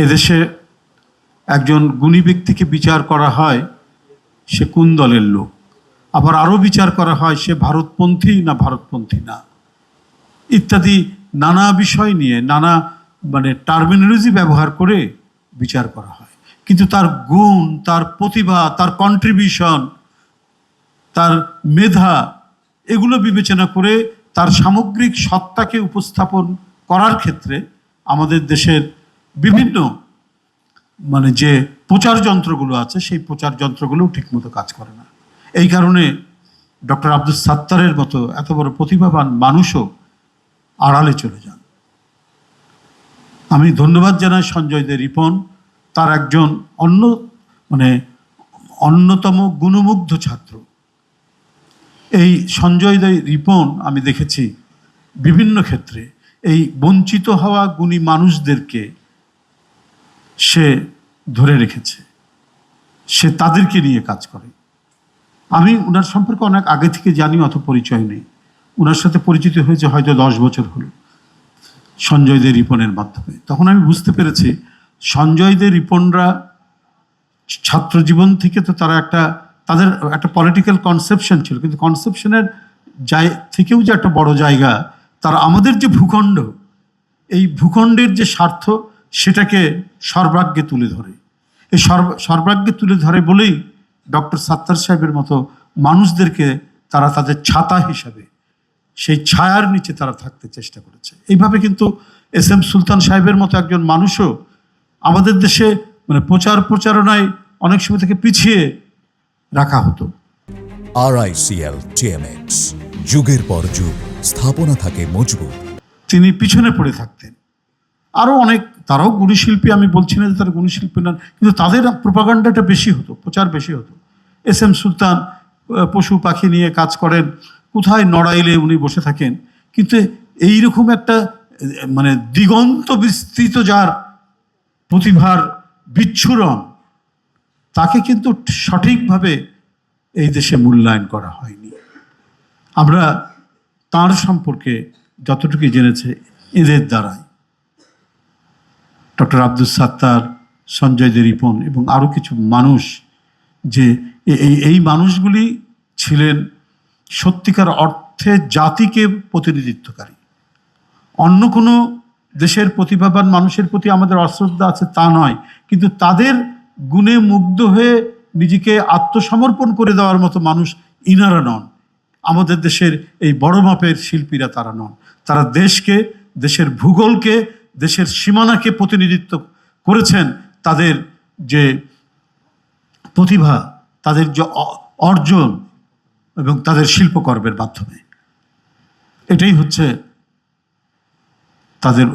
এদেশে একজন গুণী ব্যক্তিকে বিচার করা হয় সে কোন দলের লোক, আবার আরও বিচার করা হয় সে ভারতপন্থী না ভারতপন্থী না, ইত্যাদি নানা বিষয় নিয়ে নানা টার্মিনোলজি ব্যবহার করে বিচার করা হয়। কিন্তু তার গুণ, তার প্রতিভা, তার কন্ট্রিবিউশন, তার মেধা, এগুলো বিবেচনা করে তার সামগ্রিক সত্তাকে উপস্থাপন করার ক্ষেত্রে আমাদের দেশের বিভিন্ন যে প্রচার যন্ত্রগুলো আছে সেই প্রচার যন্ত্রগুলোও ঠিকমতো কাজ করে না। এই কারণে ডক্টর আব্দুস সাত্তারের মতো এত বড় প্রতিভাবান মানুষও আড়ালে চলে যান। আমি ধন্যবাদ জানাই সঞ্জয় দে রিপন, তার একজন অন্যতম গুণমুগ্ধ ছাত্র। এই সঞ্জয় দে রিপন আমি দেখেছি বিভিন্ন ক্ষেত্রে এই বঞ্চিত হওয়া গুণী মানুষদেরকে সে ধরে রেখেছে, সে তাদেরকে নিয়ে কাজ করে। আমি ওনার সম্পর্কে অনেক আগে থেকে জানি, অত পরিচয় নেই। ওনার সাথে পরিচিত হয়েছে হয়তো 10 বছর হলো সঞ্জয় দে রিপনের মাধ্যমে। তখন আমি বুঝতে পেরেছি সঞ্জয় দে রিপনরা ছাত্র জীবন থেকে তো তাদের একটা পলিটিক্যাল কনসেপশন ছিল, কিন্তু কনসেপশনের থেকেও যে একটা বড় জায়গা, তারা আমাদের যে ভূখণ্ড, এই ভূখণ্ডের যে স্বার্থ সেটাকে সর্বাগ্যে তুলে ধরে। এই সর্বাগ্যে তুলে ধরে বলেই ডক্টর সাত্তার সাহেবের মতো মানুষদেরকে তারা তাদের ছাতা হিসাবে সেই ছায়ার নিচে তারা থাকতে চেষ্টা করেছে। এইভাবে কিন্তু এস.এম. সুলতান সাহেবের মতো একজন মানুষও আমাদের দেশে প্রচারণায় অনেক সময় থেকে পিছিয়ে রাখা হতো। RICL TMX, যুগের পর যুগ স্থাপনা থাকে মজবুত। তিনি পিছনে পড়ে থাকতেন। আরও অনেক, তারাও গুণী শিল্পী, আমি বলছি না যে তারা গুণী শিল্পী নন, কিন্তু তাদের প্রোপাগান্ডাটা বেশি হতো, প্রচার বেশি হতো। এস.এম. সুলতান পশু পাখি নিয়ে কাজ করেন, কোথায় নড়াইলে উনি বসে থাকেন, কিন্তু এইরকম একটা দিগন্ত বিস্তৃত যার প্রতিভার বিচ্ছুরণ, তাকে কিন্তু সঠিকভাবে এই দেশে মূল্যায়ন করা হয়নি। আমরা তার সম্পর্কে যতটুকু জেনেছে এদের দ্বারাই, ডক্টর আব্দুস সাত্তার, সঞ্জয় দে রিপন এবং আরও কিছু মানুষ, যে এই মানুষগুলি ছিলেন সত্যিকার অর্থে জাতিকে প্রতিনিধিত্বকারী। অন্য কোনো দেশের প্রতিভাবান মানুষের প্রতি আমাদের অশ্রদ্ধা আছে তা নয়, কিন্তু তাদের গুণে মুগ্ধ হয়ে নিজেকে আত্মসমর্পণ করে দেওয়ার মতো মানুষ ইনারা নন। আমাদের দেশের এই বড় মাপের শিল্পীরা তারা নন। তারা দেশকে, দেশের ভূগোলকে, দেশের সীমানাকে প্রতিনিধিত্ব করেছেন তাদের যে প্রতিভা, তাদের যে অর্জন এবং তাদের শিল্পকর্মের মাধ্যমে। এটাই হচ্ছে তাদের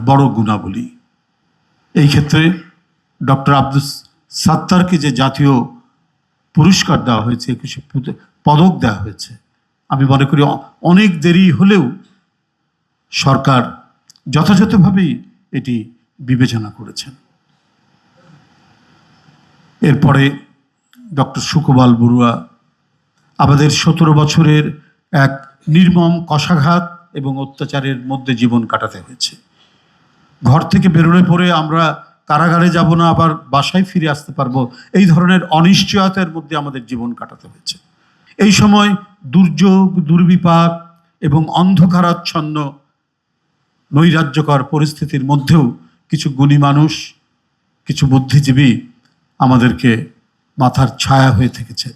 বড় গুণাবলী। এই ক্ষেত্রে ডক্টর আব্দুস সাত্তারকে যে জাতীয় পুরস্কার দেওয়া হয়েছে, 21 পদক দেওয়া হয়েছে, আমি মনে করি অনেক দেরি হলেও সরকার যথাযথভাবেই এটি বিবেচনা করেছেন। এরপরে ডক্টর সুকোবাল বড়ুয়া, আমাদের 17 বছরের এক নির্মম কশাঘাত এবং অত্যাচারের মধ্যে জীবন কাটাতে হয়েছে। ঘর থেকে বেরোলে পরে আমরা কারাগারে যাব না, আবার বাসায় ফিরে আসতে পারবো, এই ধরনের অনিশ্চয়তার মধ্যে আমাদের জীবন কাটাতে হয়েছে। এই সময় দুর্যোগ, দুর্বিপাক এবং অন্ধকারাচ্ছন্ন নৈরাজ্যকর পরিস্থিতির মধ্যেও কিছু গুণী মানুষ, কিছু বুদ্ধিজীবী আমাদেরকে মাথার ছায়া হয়ে থেকেছে।